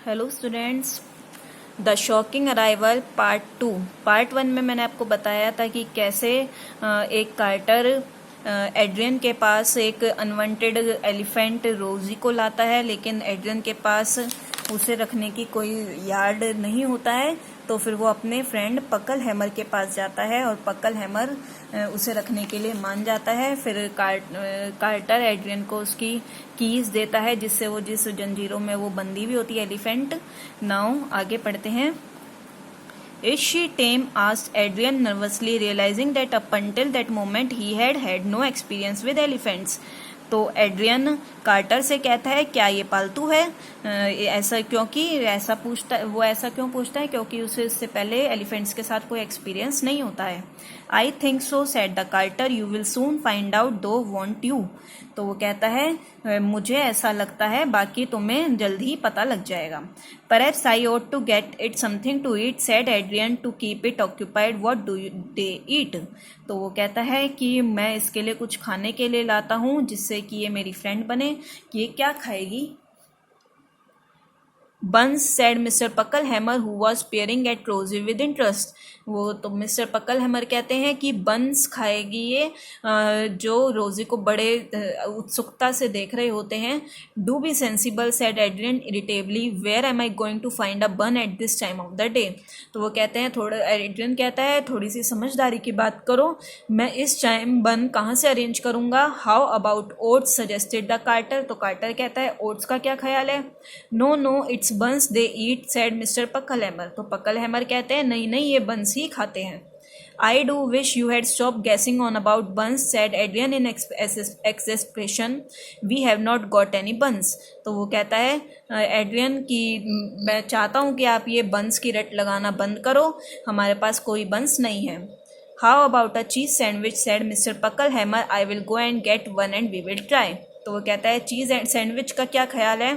Hello students, the shocking arrival part 2। Part 1 में मैंने आपको बताया था कि कैसे एक कार्टर एड्रियन के पास एक अनवांटेड एलिफेंट रोजी को लाता है, लेकिन एड्रियन के पास उसे रखने की कोई यार्ड नहीं होता है। तो फिर वो अपने फ्रेंड पकल हैमर के पास जाता है और पकल हैमर उसे रखने के लिए मान जाता है। फिर कार्टर एड्रियन को उसकी कीज देता है, जिससे वो जिस जंजीरों में वो बंदी भी होती है एलिफेंट। नाउ आगे पढ़ते हैं। Is she tame? asked Adrian nervously, realizing that up until that moment he had had no experience with elephants. तो एड्रियन कार्टर से कहता है क्या ये पालतू है? ऐसा क्योंकि ऐसा क्यों पूछता है? क्योंकि उसे इससे पहले एलिफेंट्स के साथ कोई एक्सपीरियंस नहीं होता है। I think so said the carter, you will soon find out though won't you. तो वो कहता है मुझे ऐसा लगता है, बाकी तुम्हें जल्द ही पता लग जाएगा। Perhaps I ought to get it something to eat, said Adrian, to keep it occupied. What do they eat? तो वो कहता है कि मैं इसके लिए कुछ खाने के लिए लाता हूँ, जिससे कि ये मेरी फ्रेंड बने। कि ये क्या खाएगी? बंस, said Mr. Pucklehammer, who was peering at Rosie with interest. वो तो मिस्टर पकलहैमर कहते हैं कि बंस खाएगी ये, जो रोजी को बड़े उत्सुकता से देख रहे होते हैं। Do be sensible, said Adrian irritably, where am I going to find a bun at this time of the day. तो वो कहते हैं एड्रियन कहता है थोड़ी सी समझदारी की बात करो, मैं इस टाइम बन कहाँ से अरेंज करूँगा। How about oats, suggested the carter. तो कार्टर कहता है ओट्स का क्या ख्याल है? No no it's buns they eat, said Mr Pucklehammer. तो पकलहैमर कहते हैं नहीं नहीं, ये बंस ही खाते हैं। I do wish you had stopped guessing on about buns, said Adrian in exasperation. We have not got any buns. तो वो कहता है एड्रियन कि मैं चाहता हूँ कि आप ये बंस की रट लगाना बंद करो, हमारे पास कोई बंस नहीं है। How about a cheese sandwich, said Mr. Pucklehammer. I will go and get one and we will try. तो वो कहता है चीज़ एंड सैंडविच का क्या ख्याल है?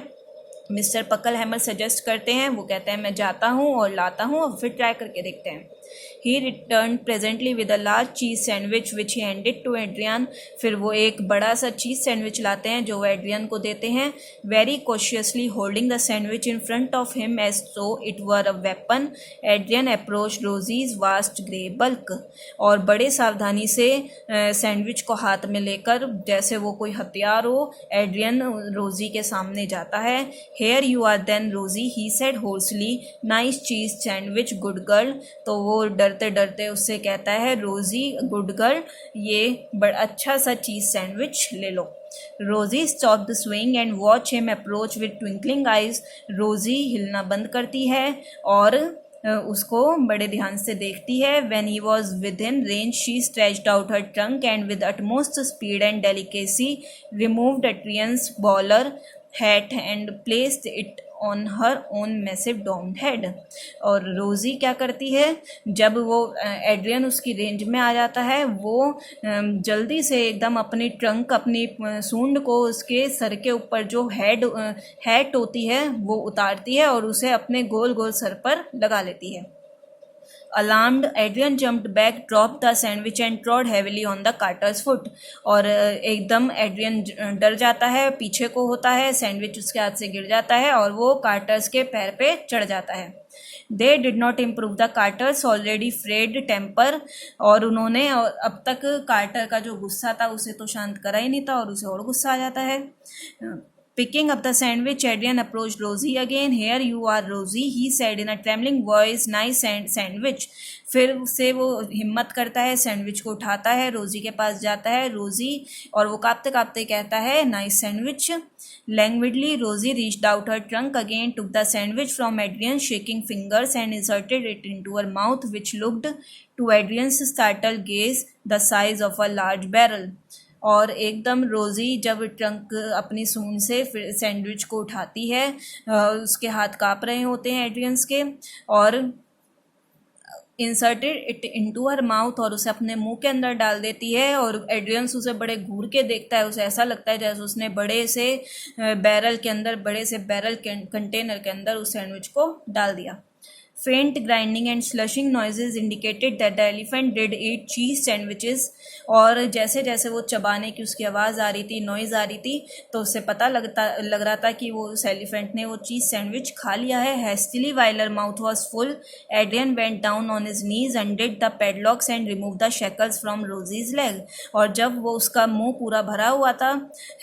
मिस्टर पकलहैमर सजेस्ट करते हैं। वो कहता है मैं जाता हूँ और लाता हूँ और फिर ट्राई करके देखते हैं। He returned presently with a large cheese sandwich which he handed to Adrian. फिर वो एक बड़ा सा चीज़ सैंडविच लाते हैं जो वो एड्रियन को देते हैं। Very cautiously holding the sandwich in front of him as though it were a weapon, Adrian approached Rosie's vast grey bulk. और बड़े सावधानी से सैंडविच को हाथ में लेकर जैसे वो कोई हथियार हो, एड्रियन रोजी के सामने जाता है। Here you are then, Rosie, he said hoarsely. Nice cheese sandwich, good girl. तो वो डरते डरते उससे कहता है रोजी गुड गर्ल, ये बड़ा अच्छा सा चीज़ सैंडविच ले लो। रोजी stop the swing and watch him approach with twinkling eyes. रोजी हिलना बंद करती है और उसको बड़े ध्यान से देखती है। When he was within range, she stretched out her trunk and with utmost speed and delicacy removed Adrian's bowler hat and placed it on her own massive down head. और रोजी क्या करती है, जब वो एड्रियन उसकी रेंज में आ जाता है, वो जल्दी से एकदम अपनी ट्रंक, अपनी सूंड को उसके सर के ऊपर जो हैट होती है वो उतारती है और उसे अपने गोल गोल सर पर लगा लेती है। Alarmed, Adrian jumped back, dropped the sandwich and trod heavily on the carter's foot. और एकदम एड्रियन डर जाता है, पीछे को होता है, सैंडविच उसके हाथ से गिर जाता है और वो कार्टर्स के पैर पे चढ़ जाता है। They did not improve the Carter's already frayed temper. और उन्होंने अब तक कार्टर का जो गुस्सा था उसे तो शांत करा ही नहीं था और उसे और गुस्सा आ जाता है। Picking up the sandwich, Adrian approached Rosie again. Here you are, Rosie, he said in a trembling voice. Nice sandwich. फिर से वो हिम्मत करता है, सैंडविच को उठाता है, रोजी के पास जाता है रोजी और वो काँपते काँपते कहता है nice sandwich. Languidly, Rosie reached out her trunk again, took the sandwich from Adrian's shaking fingers and inserted it into her mouth, which looked to Adrian's startled gaze the size of a large barrel. और एकदम रोजी जब trunk अपनी सूंड से फिर sandwich को उठाती है, उसके हाथ काँप रहे होते हैं एड्रियंस के, और inserted it into her mouth, और उसे अपने मुंह के अंदर डाल देती है। और एड्रियंस उसे बड़े घूर के देखता है, उसे ऐसा लगता है जैसे उसने बड़े से बैरल कंटेनर के अंदर उस सैंडविच को डाल दिया। Faint grinding and slushing noises indicated that the elephant did eat cheese sandwiches. और जैसे जैसे वो चबाने की उसकी आवाज़ आ रही थी, नॉइज़ आ रही थी, तो उससे पता लग रहा था कि वो उस एलिफेंट ने वो चीज़ सैंडविच खा लिया है. Hastily, while her mouth was full, Adrian went down on his knees, undid the padlocks and removed the shackles from Rosie's leg. और जब वो उसका मुंह पूरा भरा हुआ था,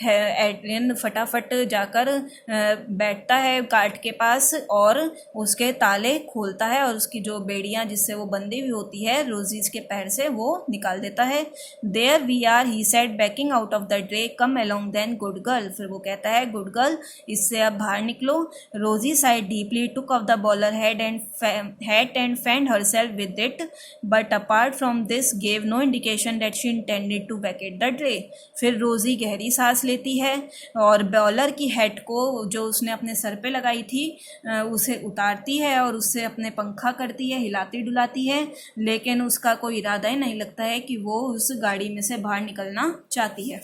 एड्रियन फटाफट जाकर बैठता है कार्ट के पास और उसके ताले खोलता है और उसकी जो बेड़ियां जिससे वो बंधी हुई होती है रोजीज के पैर से वो निकाल देता है. There we are, he said, backing out of the dray. Come along then good girl. फिर वो कहता है गुड गर्ल, इससे अब बाहर निकलो. Rosie sighed deeply, took off the bowler hat and fanned herself with it, but apart from this gave no indication that she intended to vacate the dray. फिर Rosie गहरी सांस लेती है और बॉलर की हेड को जो उसने अपने सर पे लगाई थी उसे उतारती है और उससे अपने पंखा करती है, हिलाती डुलाती है, लेकिन उसका कोई इरादा ही नहीं लगता है कि वो उस गाड़ी में से बाहर निकलना चाहती है.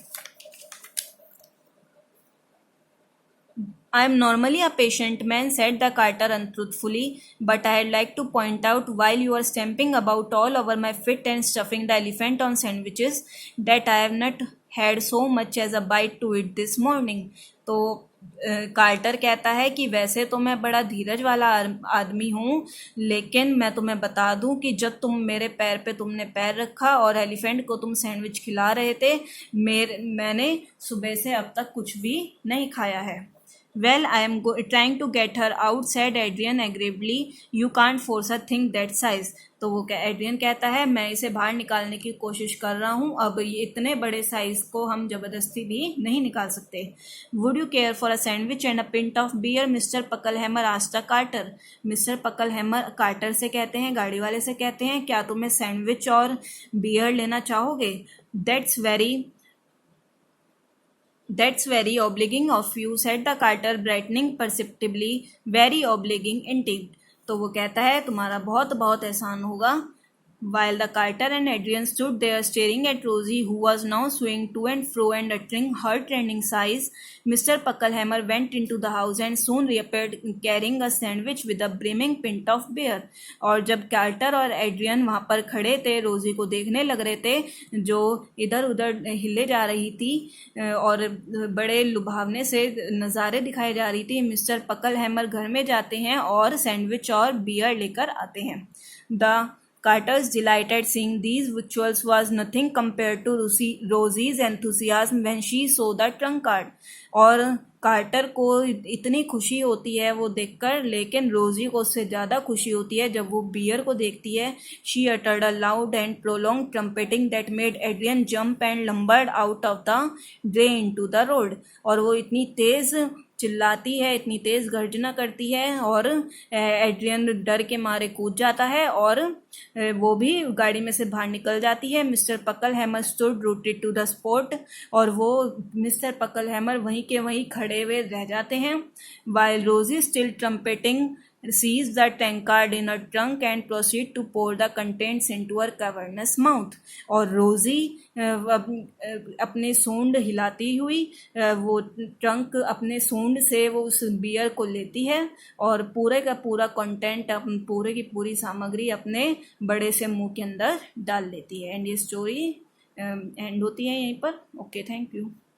I am normally a patient man, said the carter untruthfully, but I'd like to point out, while you are stamping about all over my feet and stuffing the elephant on sandwiches, that I have not had so much as a bite to eat this morning. तो carter कहता है कि वैसे तो मैं बड़ा धीरज वाला आदमी हूँ, लेकिन मैं तुम्हें बता दूँ कि जब तुम मेरे पैर पे तुमने पैर रखा और एलिफेंट को तुम सैंडविच खिला रहे थे, मैंने सुबह से अब तक कुछ भी नहीं खाया है. Well, I am trying to get her out, said Adrian agreeably. You can't force a thing that size. तो वो एड्रियन कहता है मैं इसे बाहर निकालने की कोशिश कर रहा हूँ, अब ये इतने बड़े साइज को हम ज़बरदस्ती भी नहीं निकाल सकते. Would you care for a sandwich and a pint of beer, Mr Pucklehammer asked the carter. Mr Pucklehammer carter से कहते हैं, गाड़ी वाले से कहते हैं, क्या तुम्हें सैंडविच और बियर लेना चाहोगे? That's very obliging of you, said the carter, brightening perceptibly. Very obliging indeed. तो वो कहता है तुम्हारा बहुत बहुत एहसान होगा. While the carter and Adrian stood there staring at Rosie, who was now swaying to and fro and uttering heart-rending sighs, Mr. Pucklehammer went into the house and soon reappeared carrying a sandwich with a brimming pint of beer. और जब quarter और Adrian वहाँ पर खड़े थे, रोजी को देखने लग रहे थे जो इधर उधर हिले जा रही थी और बड़े लुभावने से नज़ारे दिखाई जा रही थी, मिस्टर पकलहैमर घर में जाते हैं और सैंडविच और बियर लेकर आते हैं. The Carter's delight at seeing these victuals was nothing compared to Rosie's enthusiasm when she saw the trunk card. और कार्टर को इतनी खुशी होती है वो देखकर, लेकिन रोजी को उससे ज़्यादा खुशी होती है जब वो बियर को देखती है. She uttered a loud and prolonged trumpeting that made Adrian jump and lumbered out of the dray into the road. और वो इतनी तेज़ चिल्लाती है, इतनी तेज़ गर्जना करती है और एड्रियन डर के मारे कूद जाता है और वो भी गाड़ी में से बाहर निकल जाती है. Mr Pucklehammer stood rooted to the spot. और वो मिस्टर पकलहैमर वहीं के वहीं खड़े हुए रह जाते हैं. वाइल रोजी still ट्रम्पेटिंग seized the tankard in her trunk and proceed to pour the contents into her cavernous mouth. और रोजी अपने सूंड हिलाती हुई वो ट्रंक अपने सूंड से वो उस बियर को लेती है और पूरे का पूरा कंटेंट, पूरे की पूरी सामग्री अपने बड़े से मुंह के अंदर डाल लेती है. एंड ये स्टोरी एंड होती है यहीं पर. Okay, thank you.